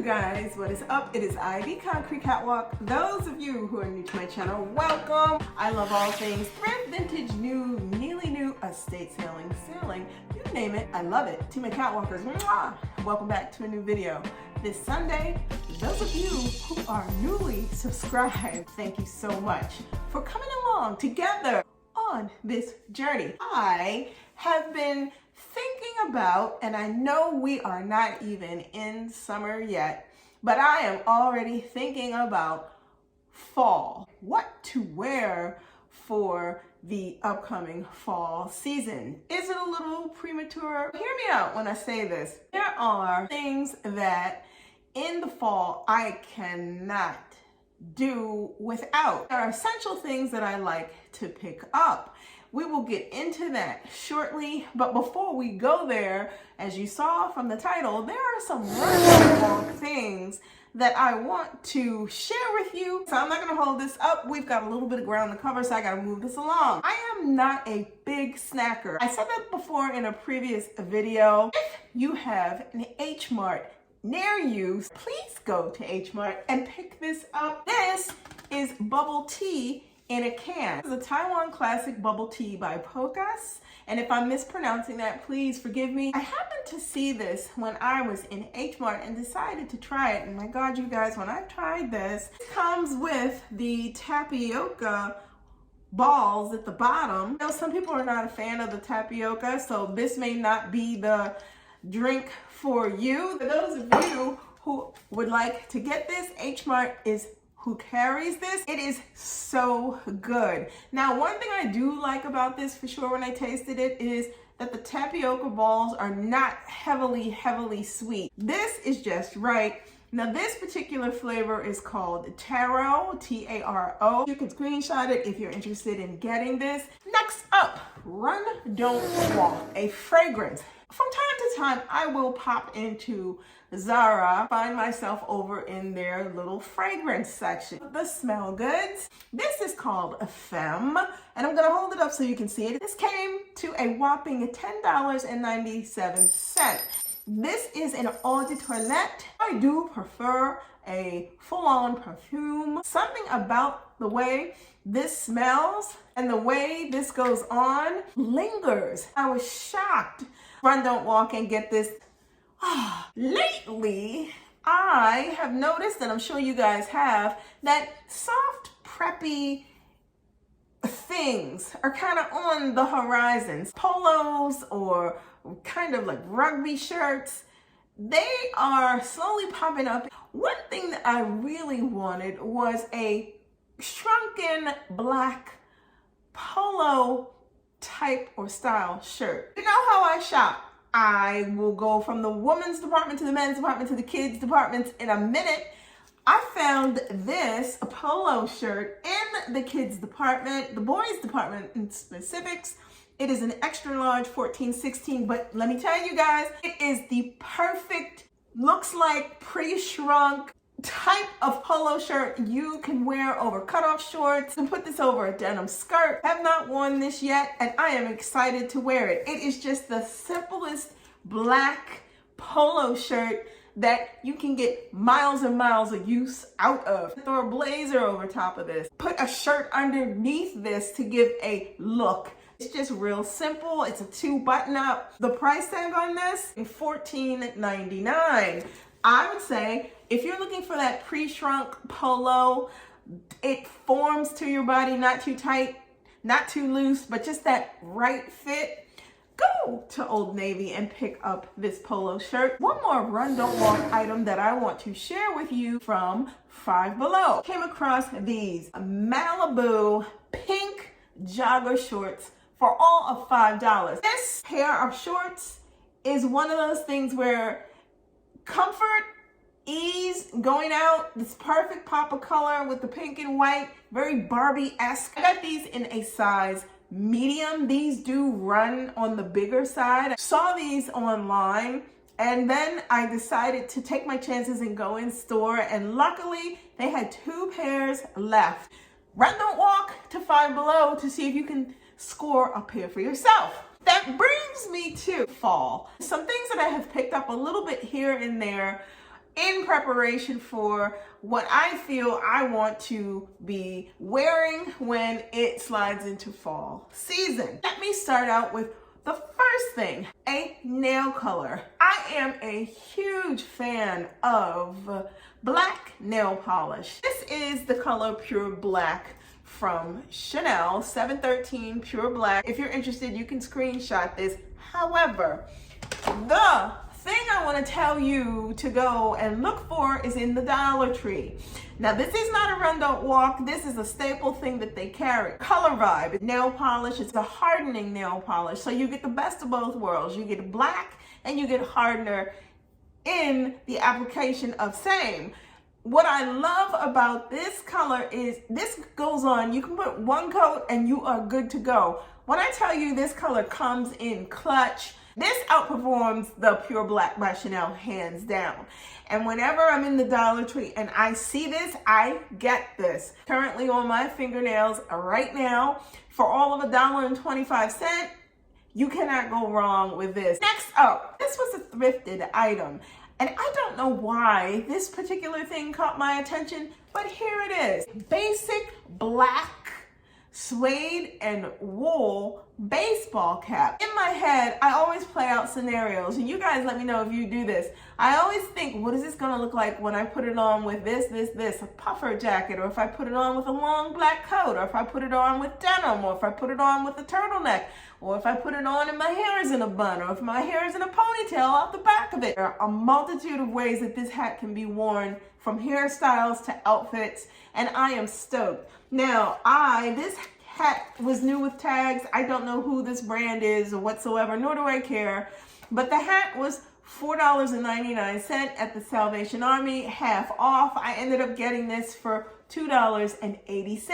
guys, what is up? It is I, the Concrete Catwalk. Those of you who are new to my channel, welcome. I love all things thrift, vintage, new, nearly new, estate selling, you name it, I love it. To my catwalkers, mwah! Welcome back to a new video. This Sunday, those of you who are newly subscribed, thank you so much for coming along together on this journey. I have been thinking about, and I know we are not even in summer yet, but I am already thinking about fall. What to wear for the upcoming fall season. Is it a little premature? Hear me out when I say this. There are things that in the fall I cannot do without. There are essential things that I like to pick up. We will get into that shortly, but before we go there, as you saw from the title, there are some rundontwalk things that I want to share with you. So I'm not gonna hold this up. We've got a little bit of ground to cover, so I gotta move this along. I am not a big snacker. I said that before in a previous video. If you have an H Mart near you, please go to H Mart and pick this up. This is bubble tea in a can. This is a Taiwan classic bubble tea by Pocas. And if I'm mispronouncing that, please forgive me. I happened to see this when I was in H Mart and decided to try it. And my God, you guys, when I tried this, it comes with the tapioca balls at the bottom. I know some people are not a fan of the tapioca, so this may not be the drink for you. For those of you who would like to get this, H Mart is who carries this. It is so good. Now, one thing I do like about this for sure when I tasted it is that the tapioca balls are not heavily sweet. This is just right. Now, this particular flavor is called Taro, T-A-R-O. You can screenshot it if you're interested in getting this. Next up, Run Don't Walk, a fragrance. From time to time, I will pop into Zara, find myself over in their little fragrance section. The smell goods. This is called a Femme, and I'm gonna hold it up so you can see it. This came to a whopping $10.97. This is an eau de toilette. I do prefer a full-on perfume. Something about the way this smells and the way this goes on lingers. I was shocked. Run, don't walk, and get this. Lately, I have noticed, and I'm sure you guys have, that soft, preppy things are kind of on the horizons. Polos or kind of like rugby shirts, they are slowly popping up. One thing that I really wanted was a shrunken black polo type or style shirt. You know how I shop. I will go from the women's department to the men's department to the kids departments in a minute. I found this, a polo shirt, in the kids department, the boys department in specifics. It is an extra large 14-16, but let me tell you guys, it is the perfect, looks like pre-shrunk type of polo shirt you can wear over cutoff shorts. You can put this over a denim skirt. I have not worn this yet, and I am excited to wear it. It is just the simplest black polo shirt that you can get miles and miles of use out of. Throw a blazer over top of this. Put a shirt underneath this to give a look. It's just real simple. It's a 2 button up. The price tag on this is $14.99. I would say if you're looking for that pre-shrunk polo, it forms to your body, not too tight, not too loose, but just that right fit, go to Old Navy and pick up this polo shirt. One more Run Don't Walk item that I want to share with you from Five Below. Came across these Malibu pink jogger shorts for all of $5. This pair of shorts is one of those things where comfort, ease, going out, this perfect pop of color with the pink and white, very Barbie-esque. I got these in a size medium. These do run on the bigger side. I saw these online, and then I decided to take my chances and go in store, and luckily they had 2 pairs left. Run, don't walk to Five Below to see if you can score a pair for yourself. That brings me to fall. Some things that I have picked up a little bit here and there in preparation for what I feel I want to be wearing when it slides into fall season. Let me start out with the first thing, a nail color. I am a huge fan of black nail polish. This is the color Pure Black from Chanel, 713 Pure Black. If you're interested, you can screenshot this. However, the thing I want to tell you to go and look for is in the Dollar Tree. Now, this is not a run, don't walk. This is a staple thing that they carry. Color Vibe nail polish. It's a hardening nail polish. So you get the best of both worlds. You get black and you get hardener in the application of same. What I love about this color is this goes on. You can put one coat and you are good to go. When I tell you this color comes in clutch, this outperforms the Pure Black by Chanel hands down. And whenever I'm in the Dollar Tree and I see this, I get this. Currently on my fingernails right now, for all of $1.25, you cannot go wrong with this. Next up, this was a thrifted item. And I don't know why this particular thing caught my attention, but here it is. Basic black suede and wool baseball cap. In my head, I always play out scenarios, and you guys let me know if you do this. I always think, what is this gonna look like when I put it on with this, a puffer jacket, or if I put it on with a long black coat, or if I put it on with denim, or if I put it on with a turtleneck, or if I put it on and my hair is in a bun, or if my hair is in a ponytail out the back of it. There are a multitude of ways that this hat can be worn, from hairstyles to outfits, and I am stoked. Now, this hat was new with tags. I don't know who this brand is or whatsoever, nor do I care, but the hat was $4.99 at the Salvation Army, half off. I ended up getting this for $2.80,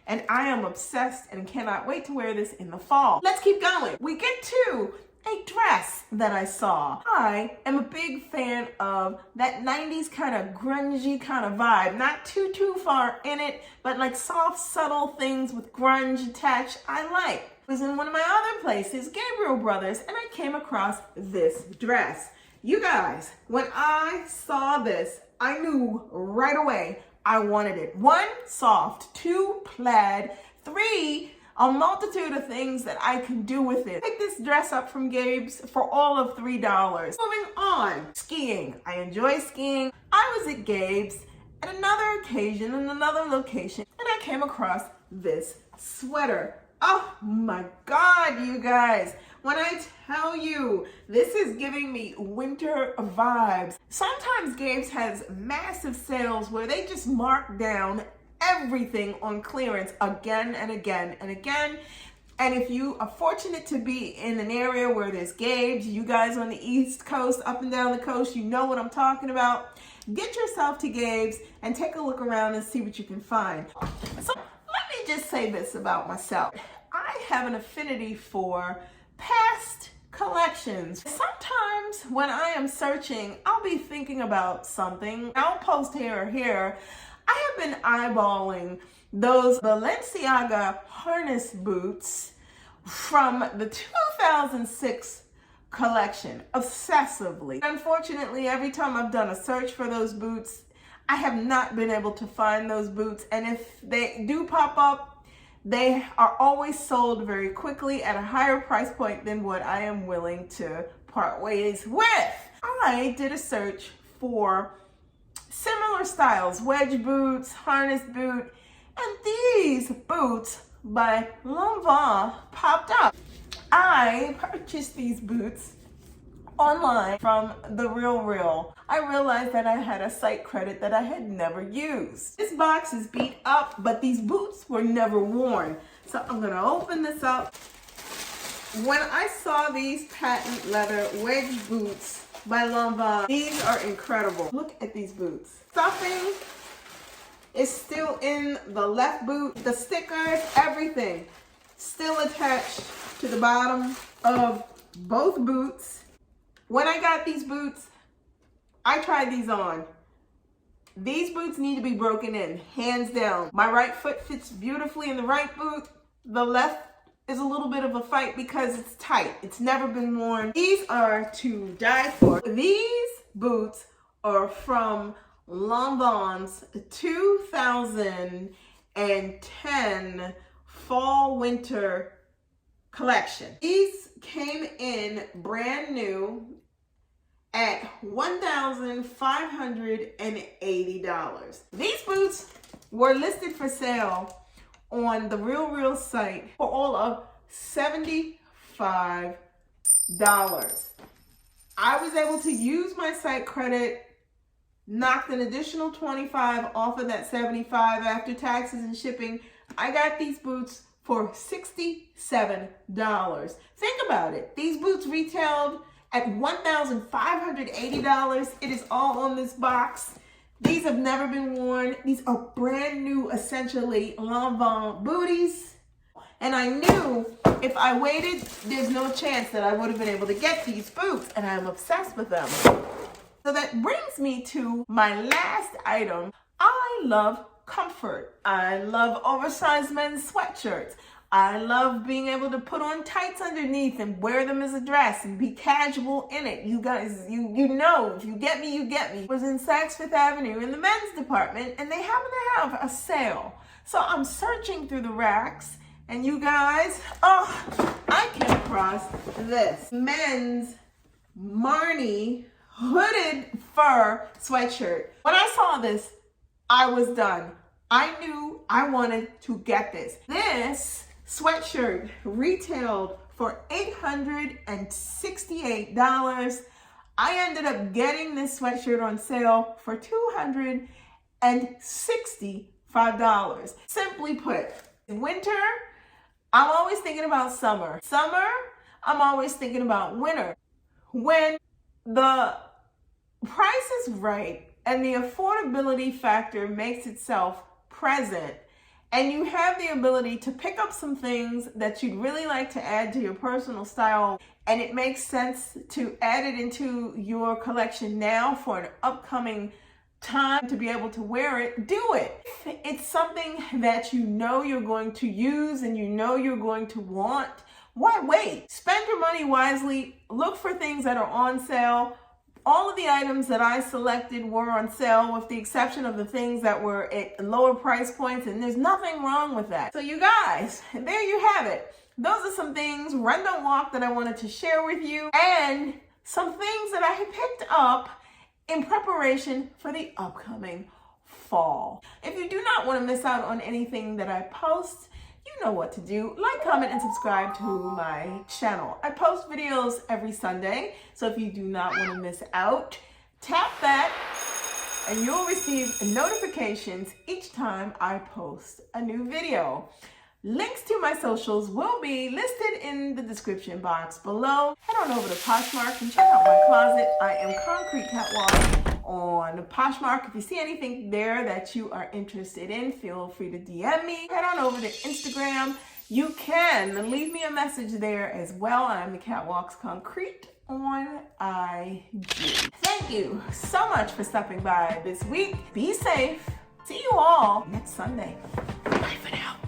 and I am obsessed and cannot wait to wear this in the fall. Let's keep going. We get to a dress that I saw. I am a big fan of that 90s kind of grungy kind of vibe. Not too far in it, but like soft, subtle things with grunge attached I like. I was in one of my other places, Gabriel Brothers, and I came across this dress. You guys, when I saw this, I knew right away I wanted it. 1, soft. 2, plaid. 3, a multitude of things that I can do with it. Pick this dress up from Gabes for all of $3. Moving on, skiing. I enjoy skiing. I was at Gabes at another occasion in another location, and I came across this sweater. Oh my God, you guys. When I tell you, this is giving me winter vibes. Sometimes Gabes has massive sales where they just mark down everything on clearance again and again and again. And if you are fortunate to be in an area where there's Gabes, you guys on the East Coast, up and down the coast, you know what I'm talking about. Get yourself to Gabes and take a look around and see what you can find. So let me just say this about myself. I have an affinity for past collections. Sometimes when I am searching, I'll be thinking about something. I'll post here or here. I have been eyeballing those Balenciaga harness boots from the 2006 collection obsessively. Unfortunately, every time I've done a search for those boots, I have not been able to find those boots. And if they do pop up, they are always sold very quickly at a higher price point than what I am willing to part ways with. I did a search for similar styles, wedge boots, harness boot, and these boots by Lanvin popped up. I purchased these boots online from The Real. I realized that I had a site credit that I had never used. This box is beat up, but these boots were never worn. So I'm gonna open this up. When I saw these patent leather wedge boots by Lanvin, these are incredible. Look at these boots. Stuffing is still in the left boot. The stickers, everything, still attached to the bottom of both boots. When I got these boots, I tried these on. These boots need to be broken in, hands down. My right foot fits beautifully in the right boot. The left is a little bit of a fight because it's tight. It's never been worn. These are to die for. These boots are from Lanvin's 2010 fall winter collection. These came in brand new at $1,580. These boots were listed for sale on the Real site for all of $75. I was able to use my site credit, knocked an additional $25 off of that $75 after taxes and shipping. I got these boots for $67. Think about it. These boots retailed at $1,580. It is all on this box. These have never been worn. These are brand new, essentially, Lanvin booties. And I knew if I waited, there's no chance that I would have been able to get these boots, and I'm obsessed with them. So that brings me to my last item. I love comfort. I love oversized men's sweatshirts. I love being able to put on tights underneath and wear them as a dress and be casual in it. You guys, you know, if you get me, you get me. I was in Saks Fifth Avenue in the men's department, and they happen to have a sale. So I'm searching through the racks, and you guys, I came across this men's Marni hooded fur sweatshirt. When I saw this, I was done. I knew I wanted to get this. This sweatshirt retailed for $868. I ended up getting this sweatshirt on sale for $265. Simply put, in winter, I'm always thinking about summer. Summer, I'm always thinking about winter. When the price is right and the affordability factor makes itself present, and you have the ability to pick up some things that you'd really like to add to your personal style, and it makes sense to add it into your collection now for an upcoming time to be able to wear it, do it. If it's something that you know you're going to use and you know you're going to want, why wait? Spend your money wisely. Look for things that are on sale. All of the items that I selected were on sale, with the exception of the things that were at lower price points, and there's nothing wrong with that. So you guys, there you have it. Those are some things, run, don't walk, that I wanted to share with you, and some things that I picked up in preparation for the upcoming fall. If you do not want to miss out on anything that I post, you know what to do. Like, comment, and subscribe to my channel. I post videos every Sunday, so if you do not want to miss out, tap that and you'll receive notifications each time I post a new video. Links to my socials will be listed in the description box below. Head on over to Poshmark and check out my closet. I am Concrete Catwalk on Poshmark. If you see anything there that you are interested in, feel free to DM me. Head on over to Instagram. You can leave me a message there as well. I'm the Catwalks Concrete on IG. Thank you so much for stopping by this week. Be safe. See you all next Sunday. Bye for now.